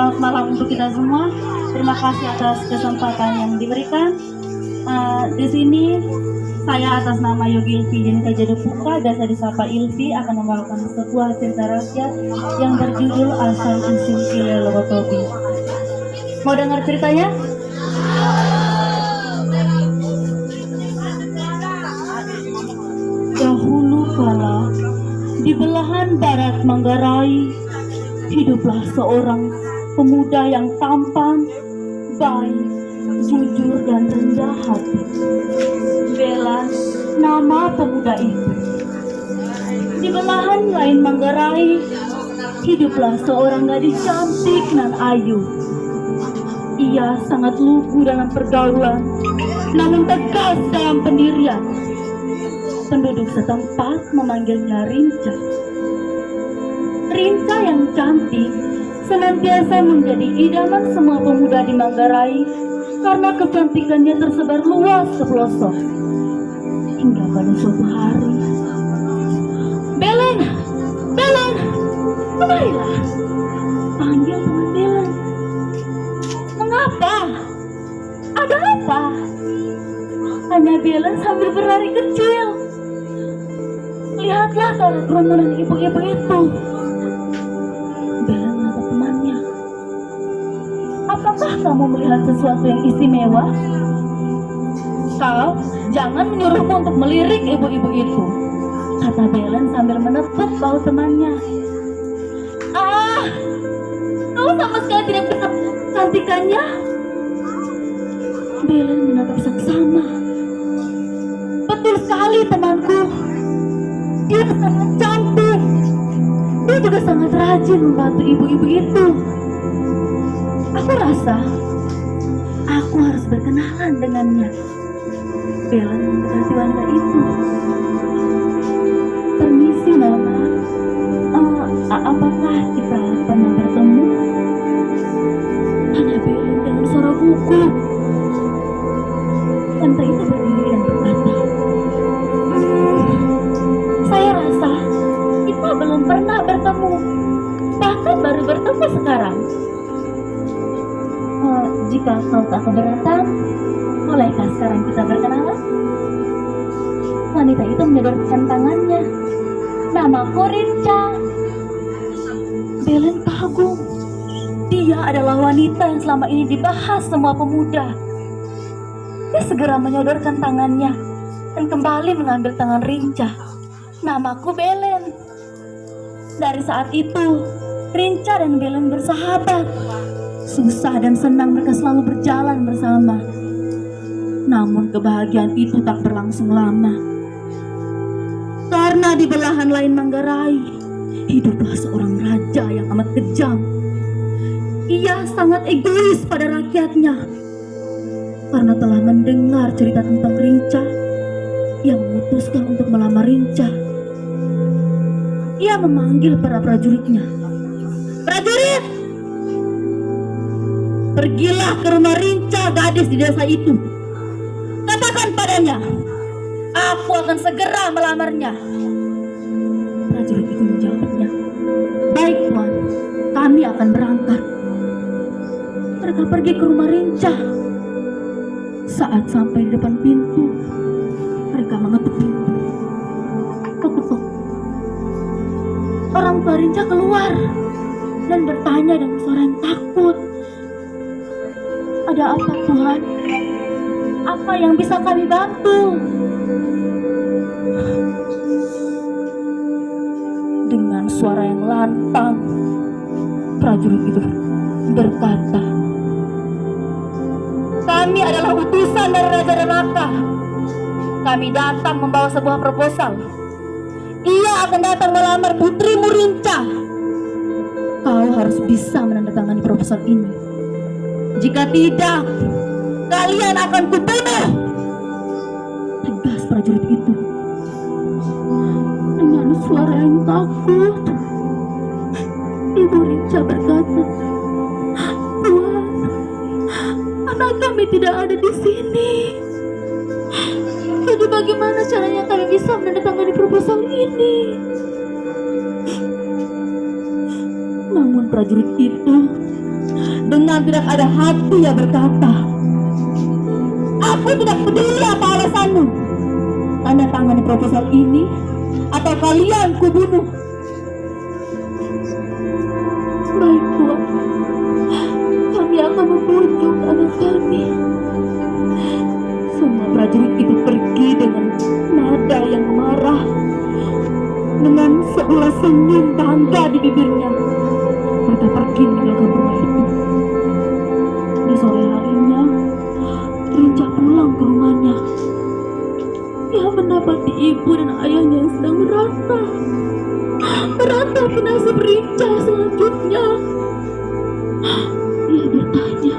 Selamat malam untuk kita semua. Terima kasih atas kesempatan yang diberikan. Di sini saya atas nama Yogi Ilvi Jenika Jadepuka, biasa disapa Ilvi, akan membawakan sebuah cerita rakyat yang berjudul Asal Usul Ile Logotobi. Mau dengar ceritanya? Dahulu kala, di belahan barat Manggarai, hiduplah seorang pemuda yang tampan, baik, jujur dan rendah hati. Belan nama pemuda itu. Di belahan lain Manggarai, hiduplah seorang gadis cantik dan ayu. Ia sangat lugu dalam pergaulan, namun tegas dalam pendirian. Penduduk setempat memanggilnya Rinca. Rinca yang cantik senantiasa menjadi idaman semua pemuda di Manggarai karena kecantikannya tersebar luas ke pelosok. Hingga pada suatu hari, Belen, Belen, kemarilah, panggil teman Belen. Mengapa? Ada apa? Tanya Belen sambil berlari kecil. Lihatlah kalau kerumunan ibu-ibu itu. Belen menatap temannya. Apakah kamu melihat sesuatu yang istimewa? Kau jangan menyuruhku untuk melirik ibu-ibu itu, kata Belen sambil menepuk bahu temannya. Ah, kau sama sekali tidak bisa cantikannya. Belen menatap saksama. Betul sekali temanku. Dia sangat cantik. Dia juga sangat rajin membantu ibu-ibu itu. Aku rasa aku harus berkenalan dengannya. Belen mendekati wanita itu. Permisi Nona, apakah kita pernah bertemu? Tanya Belen dengan suara gugup. Wanita itu berdiri dan berkata, saya rasa kita belum pernah bertemu, bahkan baru bertemu sekarang. Jika kau tak keberatan, bolehkah sekarang kita berkenalan? Wanita itu menyodorkan tangannya. Namaku Rinca. Belen kagum. Dia adalah wanita yang selama ini dibahas semua pemuda. Dia segera menyodorkan tangannya dan kembali mengambil tangan Rinca. Namaku Belen. Dari saat itu, Rinca dan Belen bersahabat. Susah dan senang mereka selalu berjalan bersama. Namun kebahagiaan itu tak berlangsung lama. Karena di belahan lain Manggarai, hiduplah seorang raja yang amat kejam. Ia sangat egois pada rakyatnya. Karena telah mendengar cerita tentang Rinca, ia memutuskan untuk melamar Rinca. Ia memanggil para prajuritnya. Prajurit! Pergilah ke rumah Rinca, gadis di desa itu. Katakan padanya, aku akan segera melamarnya. Prajurit itu menjawabnya, baik Tuan, kami akan berangkat. Mereka pergi ke rumah Rinca. Saat sampai di depan pintu, mereka mengetuk pintu. Ketuk. Orang tua Rinca keluar dan bertanya dengan suara yang takut. Ada apa Tuhan? Apa yang bisa kami bantu? Dengan suara yang lantang, prajurit itu berkata, kami adalah utusan dari Raja Neraka. Kami datang membawa sebuah proposal. Ia akan datang melamar putrimu Rinca. Kau harus bisa menandatangani proposal ini. Jika tidak, kalian akan kubunuh. Tegas prajurit itu. Dengan suara yang takut, Ibu Rinca berkata, Tuan, anak kami tidak ada di sini. Jadi bagaimana caranya kami bisa menandatangani proposal ini? Namun prajurit itu Dengan tidak ada hati ia berkata, "Aku tidak peduli apa alasanmu. Tanda tangani proposal ini atau kalian kubunuh." "Baik, Tuan. Kami akan membujuk anak kami." Semua prajurit itu pergi dengan nada yang marah, dengan seulas senyum bangga di bibirnya. Mereka pergi meninggalkan rumah itu. Di sore harinya, Rinca pulang ke rumahnya. Ia mendapati ibu dan ayahnya yang sedang meratapi nasib Rinca selanjutnya. Ia bertanya,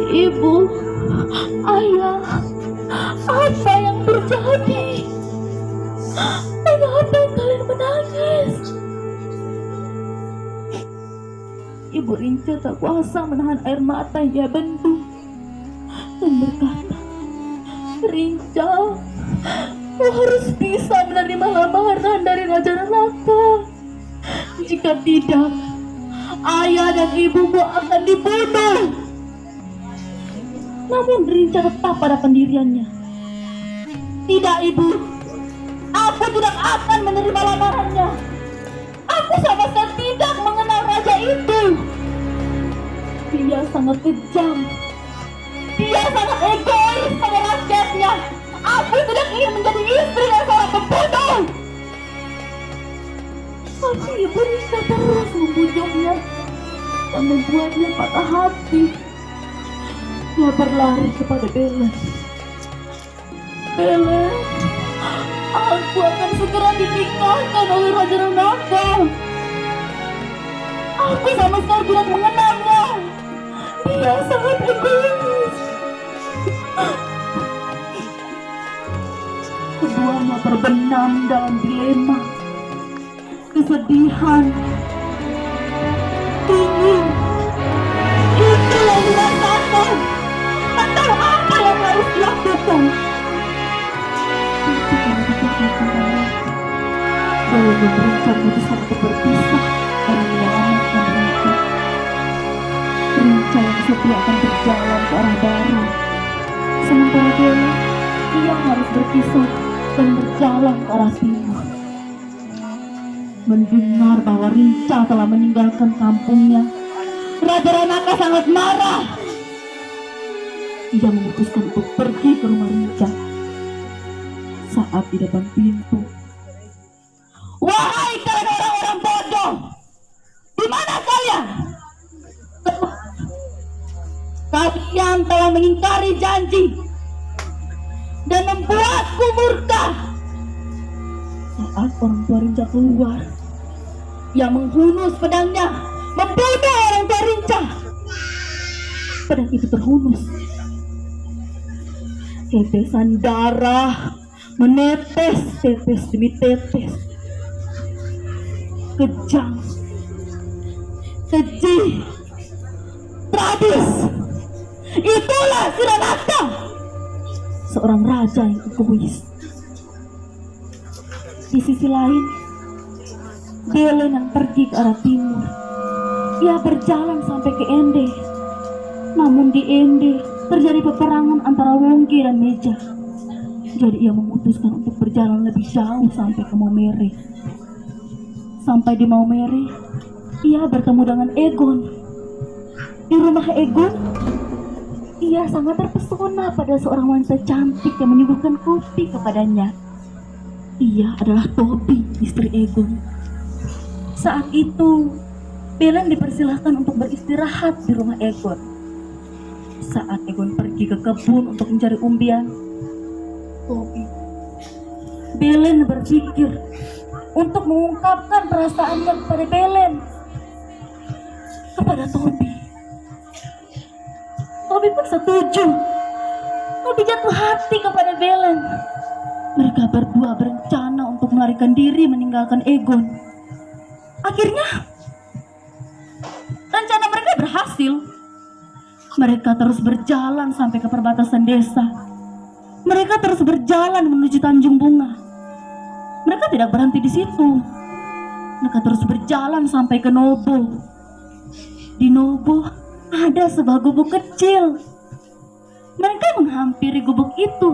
"Ibu, ayah, apa yang terjadi? Mengapa kalian menangis?" Ibu Rinca tak kuasa menahan air mata yang ia bendung dan berkata, "Rinca, kau harus bisa menerima lamaran dari Raja Ranaka. Jika tidak, ayah dan ibumu akan dibunuh." Namun Rinca tetap pada pendiriannya. "Tidak, Ibu. Aku tidak akan menerima lamarannya. Aku sama sekali tidak mengenal raja itu. Dia sangat kejam. Dia sangat egois pada rakyatnya. Aku tidak ingin menjadi istri dari seorang pembunuh." Tapi Ibu Rinca terus membujuknya dan membuatnya patah hati. Dia berlari kepada Belen. "Belen, aku akan segera dinikahkan oleh Raja Ranaka. Aku sama sekali tidak mengenalnya. Dia sangat egois." Keduanya terbenam dalam dilema, kesedihan, ingin. Itu yang dirasakan. Tak tahu apa yang harus dilakukan. Kalau Rinca memutuskan untuk berpisah karena menyelamatkan Rinca. Rinca yang setia akan berjalan ke arah barat, sementara Bella, ia harus berpisah dan berjalan ke arah timur. Mendengar bahwa Rinca telah meninggalkan kampungnya, Raja Ranaka sangat marah. Ia memutuskan untuk pergi ke rumah Rinca. Saat di depan pintu, "Wahai kalian orang-orang bodoh, di mana kalian? Kalian telah mengingkari janji dan membuatku murka." Saat orang tua Rinca keluar, ia menghunus pedangnya, membunuh orang tua Rinca. Pedang itu terhunus. Tetesan darah menetes tetes demi tetes. Kejam, keji, sadis. Itulah si Ranaka, seorang raja yang egois. Di sisi lain, Belen yang pergi ke arah timur. Ia berjalan sampai ke Ende. Namun di Ende terjadi peperangan antara Wongke dan Meja. Jadi ia memutuskan untuk berjalan lebih jauh sampai ke Maumere. Sampai di Maumere, ia bertemu dengan Egon. Di rumah Egon, ia sangat terpesona pada seorang wanita cantik yang menyuguhkan kopi kepadanya. Ia adalah Tobi, istri Egon. Saat itu, Belen dipersilahkan untuk beristirahat di rumah Egon. Saat Egon pergi ke kebun untuk mencari umbian, Belen berpikir untuk mengungkapkan perasaannya kepada Belen, kepada Tobi. Tobi pun setuju. Tobi jatuh hati kepada Belen. Mereka berdua berencana untuk melarikan diri meninggalkan Egon. Akhirnya, rencana mereka berhasil. Mereka terus berjalan sampai ke perbatasan desa. Mereka terus berjalan menuju Tanjung Bunga. Mereka tidak berhenti di situ. Mereka terus berjalan sampai ke Nobo. Di Nobo, ada sebuah gubuk kecil. Mereka menghampiri gubuk itu.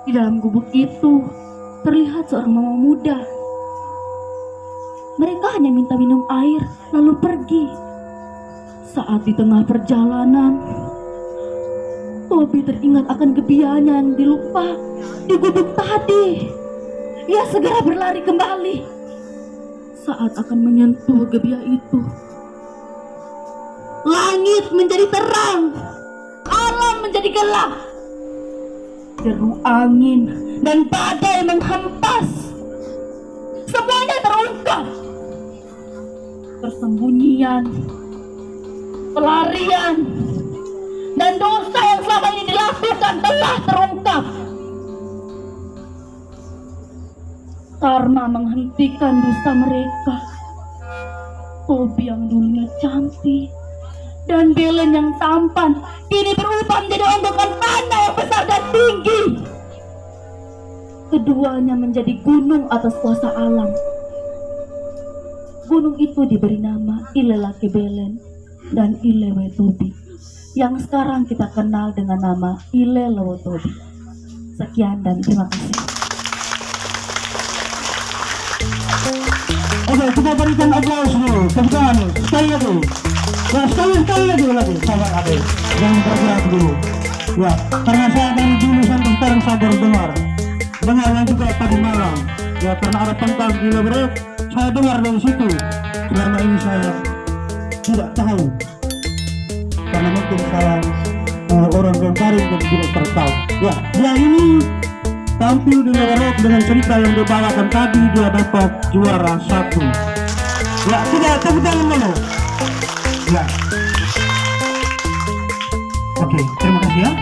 Di dalam gubuk itu terlihat seorang mama muda. Mereka hanya minta minum air lalu pergi. Saat di tengah perjalanan, Tobi teringat akan gebiarnya yang dilupa di gubuk tadi. Ia segera berlari kembali. Saat akan menyentuh gebiar itu, langit menjadi terang, alam menjadi gelap. Deru angin dan badai menghempas. Semuanya terungkap. Persembunyian, pelarian, dan dosa yang selama ini dilakukan telah terungkap. Karena menghentikan dosa mereka, Tobi yang dulunya cantik dan Belen yang tampan kini berubah menjadi onggokan tanah yang besar dan tinggi. Keduanya menjadi gunung atas kuasa alam. Gunung itu diberi nama Ilelake Belen dan Ilewe Tobi, yang sekarang kita kenal dengan nama Ilelewo Tobi. Sekian dan terima kasih. Oke, kita berikan aplaus dulu. Tepuk tangan sekali lagi. Ya, sekali lagi, sahabat adik. Jangan bergerak dulu. Ya, karena saya dari dulu sampai sekarang saya baru dengarnya juga tadi malam. Ya, karena ada tentang di Lebrek, saya dengar dari situ. Karena ini saya tidak tahu. Karena mungkin saya orang Gentaring dan tidak tertahu. Ya, dia ini tampil di Lebrek dengan cerita yang dibawakan tadi, dia dapat juara 1. Ya, tidak tepuk tangan dulu. Ya. Oke, terima kasih ya.